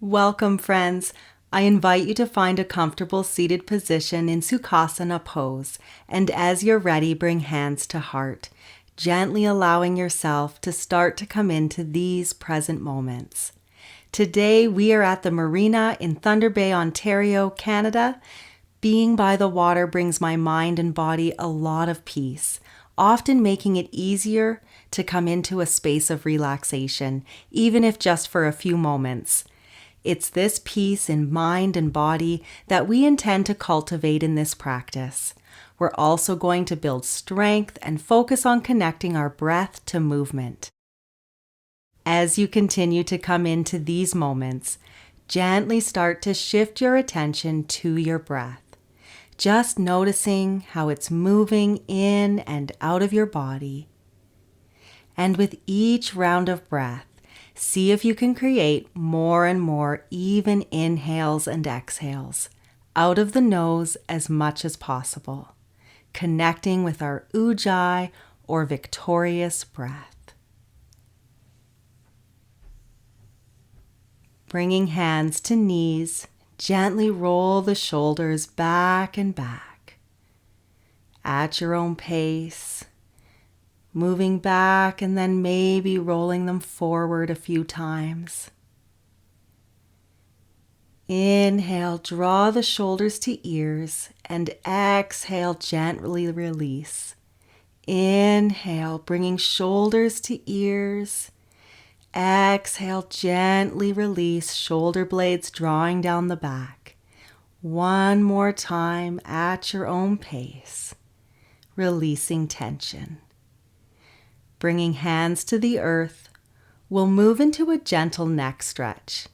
Welcome, friends. I invite you to find a comfortable seated position in Sukhasana pose, and as you're ready, bring hands to heart, gently allowing yourself to start to come into these present moments. Today, we are at the marina in Thunder Bay, Ontario, Canada. Being by the water brings my mind and body a lot of peace, often making it easier to come into a space of relaxation, even if just for a few moments. It's this peace in mind and body that we intend to cultivate in this practice. We're also going to build strength and focus on connecting our breath to movement. As you continue to come into these moments, gently start to shift your attention to your breath, just noticing how it's moving in and out of your body. And with each round of breath, see if you can create more and more even inhales and exhales out of the nose as much as possible, connecting with our ujjayi or victorious breath. Bringing hands to knees, gently roll the shoulders back and back at your own pace. Moving back and then maybe rolling them forward a few times. Inhale, draw the shoulders to ears, and exhale, gently release. Inhale, bringing shoulders to ears. Exhale, gently release, shoulder blades drawing down the back. One more time at your own pace, releasing tension. Bringing hands to the earth, we'll move into a gentle neck stretch.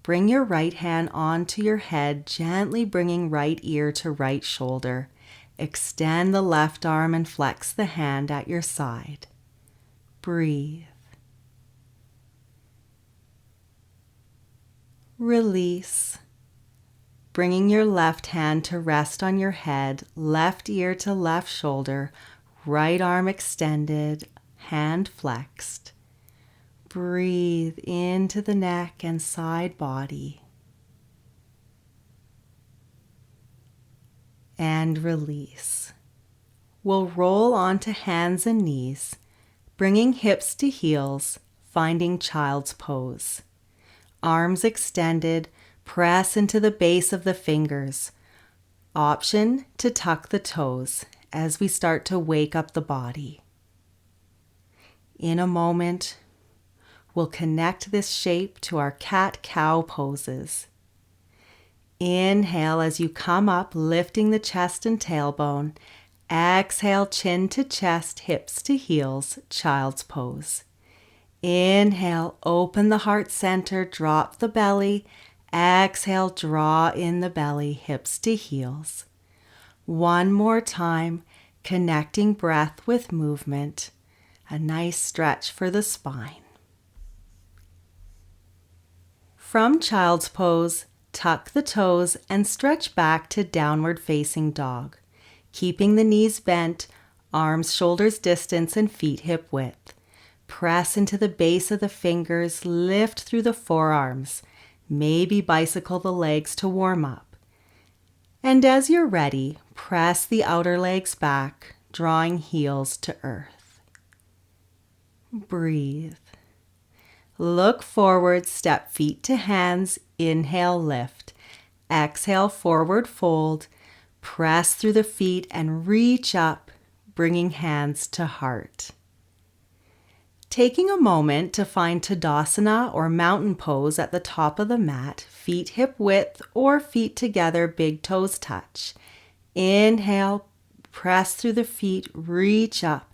Bring your right hand onto your head, gently bringing right ear to right shoulder. Extend the left arm and flex the hand at your side. Breathe. Release. Bringing your left hand to rest on your head, left ear to left shoulder, right arm extended, hand flexed. Breathe into the neck and side body. And release. We'll roll onto hands and knees, bringing hips to heels, finding child's pose. Arms extended, press into the base of the fingers. Option to tuck the toes as we start to wake up the body. In a moment, we'll connect this shape to our cat-cow poses. Inhale as you come up, lifting the chest and tailbone. Exhale, chin to chest, hips to heels, child's pose. Inhale, open the heart center, drop the belly. Exhale, draw in the belly, hips to heels. One more time, connecting breath with movement. A nice stretch for the spine. From child's pose, tuck the toes and stretch back to downward facing dog, keeping the knees bent, arms shoulders distance and feet hip width. Press into the base of the fingers, lift through the forearms, maybe bicycle the legs to warm up. And as you're ready, press the outer legs back, drawing heels to earth. Breathe. Look forward, step feet to hands, inhale, lift. Exhale, forward fold. Press through the feet and reach up, bringing hands to heart. Taking a moment to find Tadasana or mountain pose at the top of the mat, feet hip width or feet together, big toes touch. Inhale, press through the feet, reach up.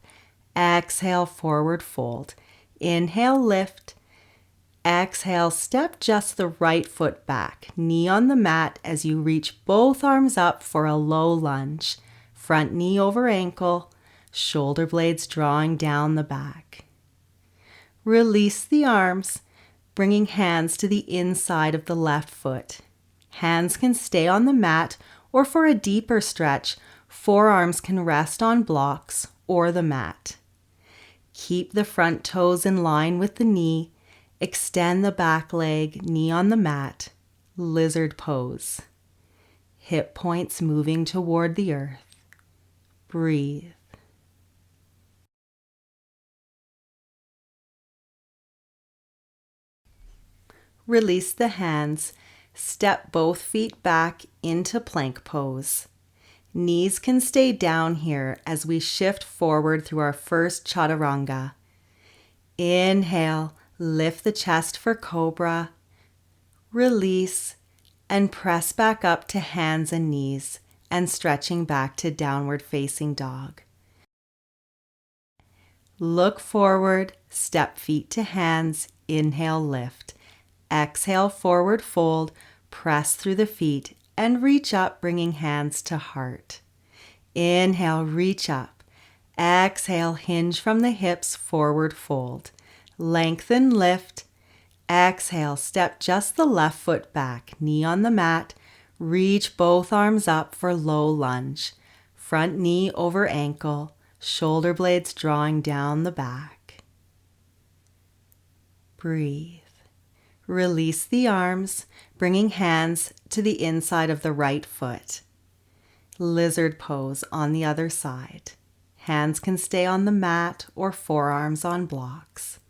Exhale, forward fold. Inhale, lift. Exhale, step just the right foot back, knee on the mat as you reach both arms up for a low lunge. Front knee over ankle, shoulder blades drawing down the back. Release the arms, bringing hands to the inside of the left foot. Hands can stay on the mat, or for a deeper stretch, forearms can rest on blocks or the mat. Keep the front toes in line with the knee. Extend the back leg, knee on the mat, lizard pose. Hip points moving toward the earth. Breathe. Release the hands. Step both feet back into plank pose. Knees can stay down here as we shift forward through our first chaturanga. Inhale, lift the chest for cobra. Release and press back up to hands and knees and stretching back to downward facing dog. Look forward, step feet to hands, inhale, lift. Exhale, forward fold, press through the feet and reach up, bringing hands to heart. Inhale, reach up. Exhale, hinge from the hips, forward fold. Lengthen, lift. Exhale, step just the left foot back, knee on the mat. Reach both arms up for low lunge. Front knee over ankle, shoulder blades drawing down the back. Breathe. Release the arms, bringing hands to the inside of the right foot. Lizard pose on the other side. Hands can stay on the mat or forearms on blocks.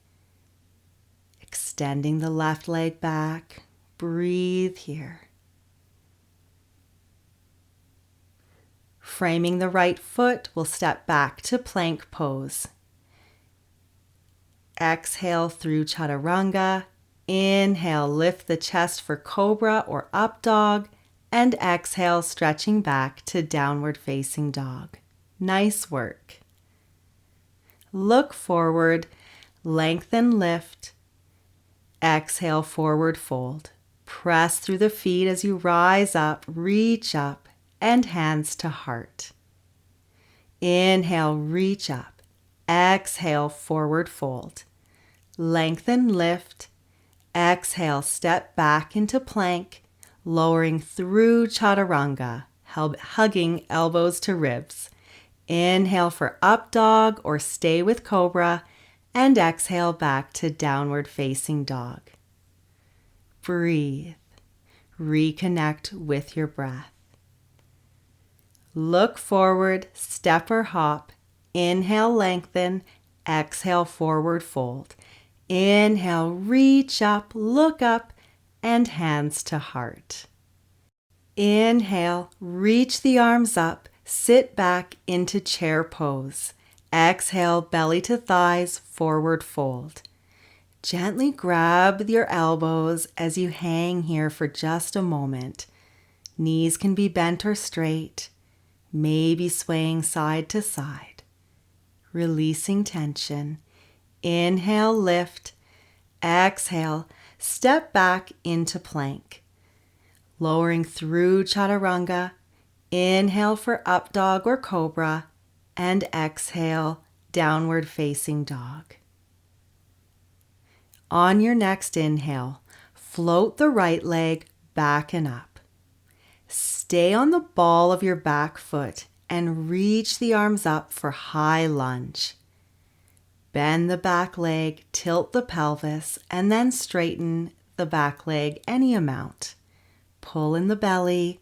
Extending the left leg back. Breathe here. Framing the right foot, we'll step back to plank pose. Exhale through chaturanga. Inhale, lift the chest for cobra or up dog, and exhale, stretching back to downward facing dog. Nice work. Look forward, lengthen, lift. Exhale, forward fold. Press through the feet as you rise up, reach up, and hands to heart. Inhale, reach up. Exhale, forward fold. Lengthen, lift. Exhale, step back into plank, lowering through chaturanga, hugging elbows to ribs. Inhale for up dog or stay with cobra, and exhale back to downward facing dog. Breathe. Reconnect with your breath. Look forward, step or hop. Inhale, lengthen. Exhale, forward fold. Inhale, reach up, look up, and hands to heart. Inhale, reach the arms up, sit back into chair pose. Exhale, belly to thighs, forward fold. Gently grab your elbows as you hang here for just a moment. Knees can be bent or straight, maybe swaying side to side. Releasing tension. Inhale, lift. Exhale, step back into plank. Lowering through chaturanga. Inhale for up dog or cobra, and exhale, downward facing dog. On your next inhale, float the right leg back and up. Stay on the ball of your back foot and reach the arms up for high lunge. Bend the back leg, tilt the pelvis, and then straighten the back leg any amount. Pull in the belly.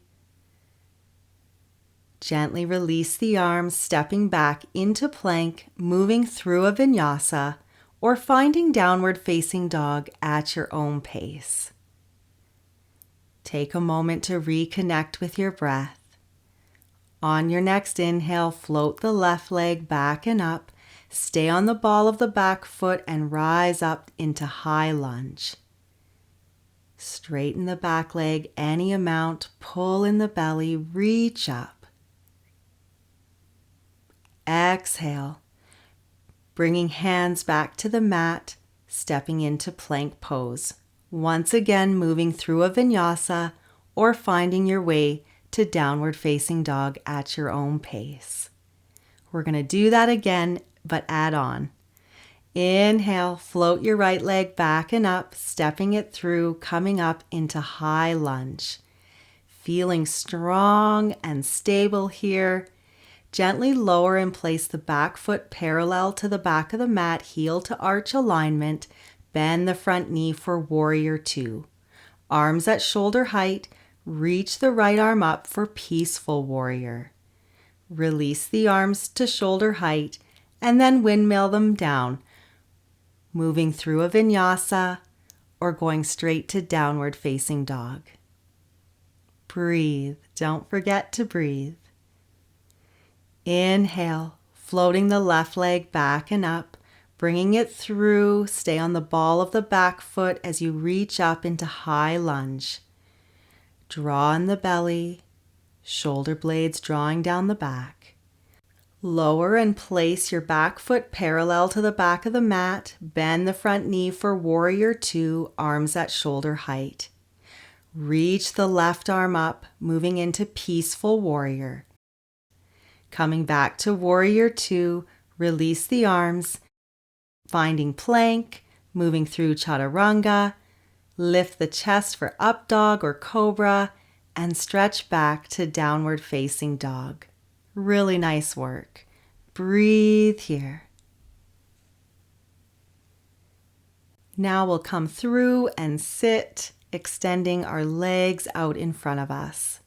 Gently release the arms, stepping back into plank, moving through a vinyasa, or finding downward facing dog at your own pace. Take a moment to reconnect with your breath. On your next inhale, float the left leg back and up. Stay on the ball of the back foot and rise up into high lunge. Straighten the back leg any amount, pull in the belly, reach up. Exhale, bringing hands back to the mat, stepping into plank pose. Once again, moving through a vinyasa or finding your way to downward facing dog at your own pace. We're going to do that again, but add on. Inhale, float your right leg back and up, stepping it through, coming up into high lunge. Feeling strong and stable here. Gently lower and place the back foot parallel to the back of the mat, heel to arch alignment. bend the front knee for warrior two. Arms at shoulder height, reach the right arm up for peaceful warrior. Release the arms to shoulder height and then windmill them down, moving through a vinyasa or going straight to downward facing dog. Breathe. Don't forget to breathe. Inhale, floating the left leg back and up, bringing it through. Stay on the ball of the back foot as you reach up into high lunge. Draw in the belly, shoulder blades drawing down the back. Lower and place your back foot parallel to the back of the mat. Bend the front knee for warrior two, arms at shoulder height. Reach the left arm up, moving into peaceful warrior. Coming back to warrior two, release the arms, finding plank, moving through chaturanga. Lift the chest for up dog or cobra, and stretch back to downward facing dog. Really nice work. Breathe here. Now we'll come through and sit, extending our legs out in front of us.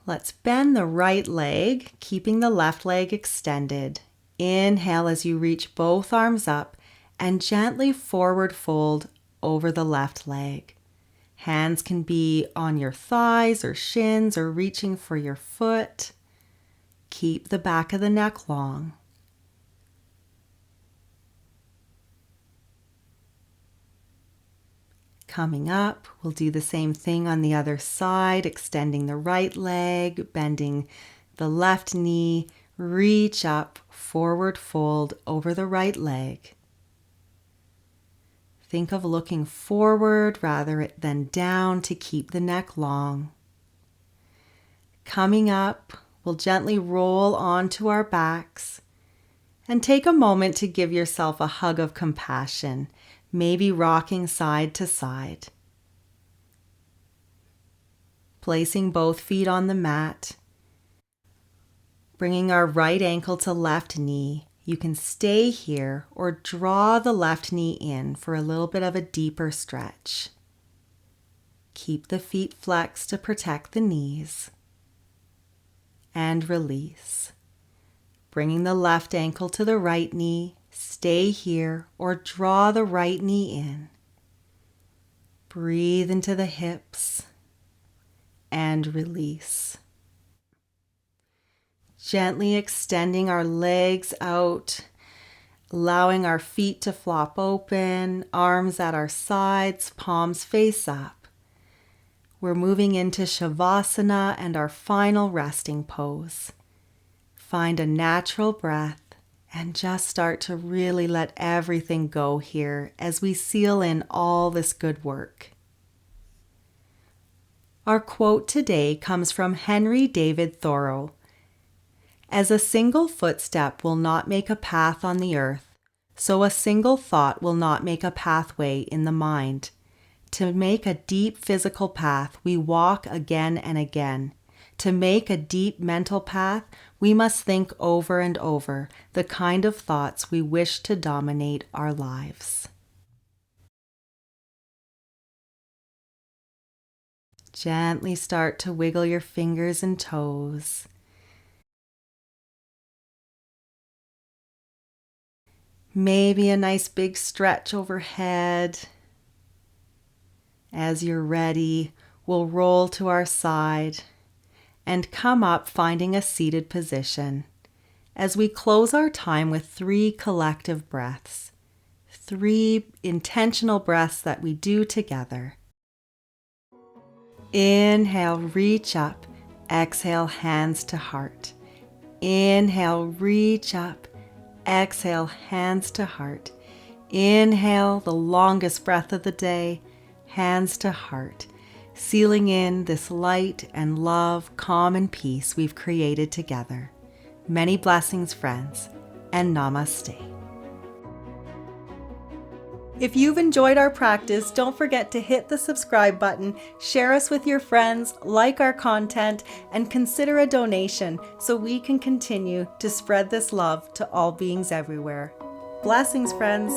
Let's bend the right leg, keeping the left leg extended. Inhale as you reach both arms up and gently forward fold over the left leg. Hands can be on your thighs or shins or reaching for your foot. Keep the back of the neck long. Coming up, we'll do the same thing on the other side, extending the right leg, bending the left knee, reach up, forward fold over the right leg. Think of looking forward rather than down to keep the neck long. Coming up, we'll gently roll onto our backs and take a moment to give yourself a hug of compassion, maybe rocking side to side. Placing both feet on the mat, bringing our right ankle to left knee. You can stay here or draw the left knee in for a little bit of a deeper stretch. Keep the feet flexed to protect the knees. And release. Bringing the left ankle to the right knee. Stay here or draw the right knee in. Breathe into the hips and release. Gently extending our legs out, allowing our feet to flop open, arms at our sides, palms face up. We're moving into Shavasana and our final resting pose. Find a natural breath and just start to really let everything go here as we seal in all this good work. Our quote today comes from Henry David Thoreau. As a single footstep will not make a path on the earth, so a single thought will not make a pathway in the mind. To make a deep physical path, we walk again and again. To make a deep mental path, we must think over and over the kind of thoughts we wish to dominate our lives. Gently start to wiggle your fingers and toes. Maybe a nice big stretch overhead. As you're ready, we'll roll to our side and come up, finding a seated position as we close our time with 3 collective breaths, 3 intentional breaths that we do together. Inhale, reach up. Exhale, hands to heart. Inhale, reach up. Exhale, hands to heart. Inhale, the longest breath of the day, hands to heart, sealing in this light and love, calm and peace we've created together. Many blessings, friends, and namaste. If you've enjoyed our practice, don't forget to hit the subscribe button, share us with your friends, like our content, and consider a donation so we can continue to spread this love to all beings everywhere. Blessings, friends.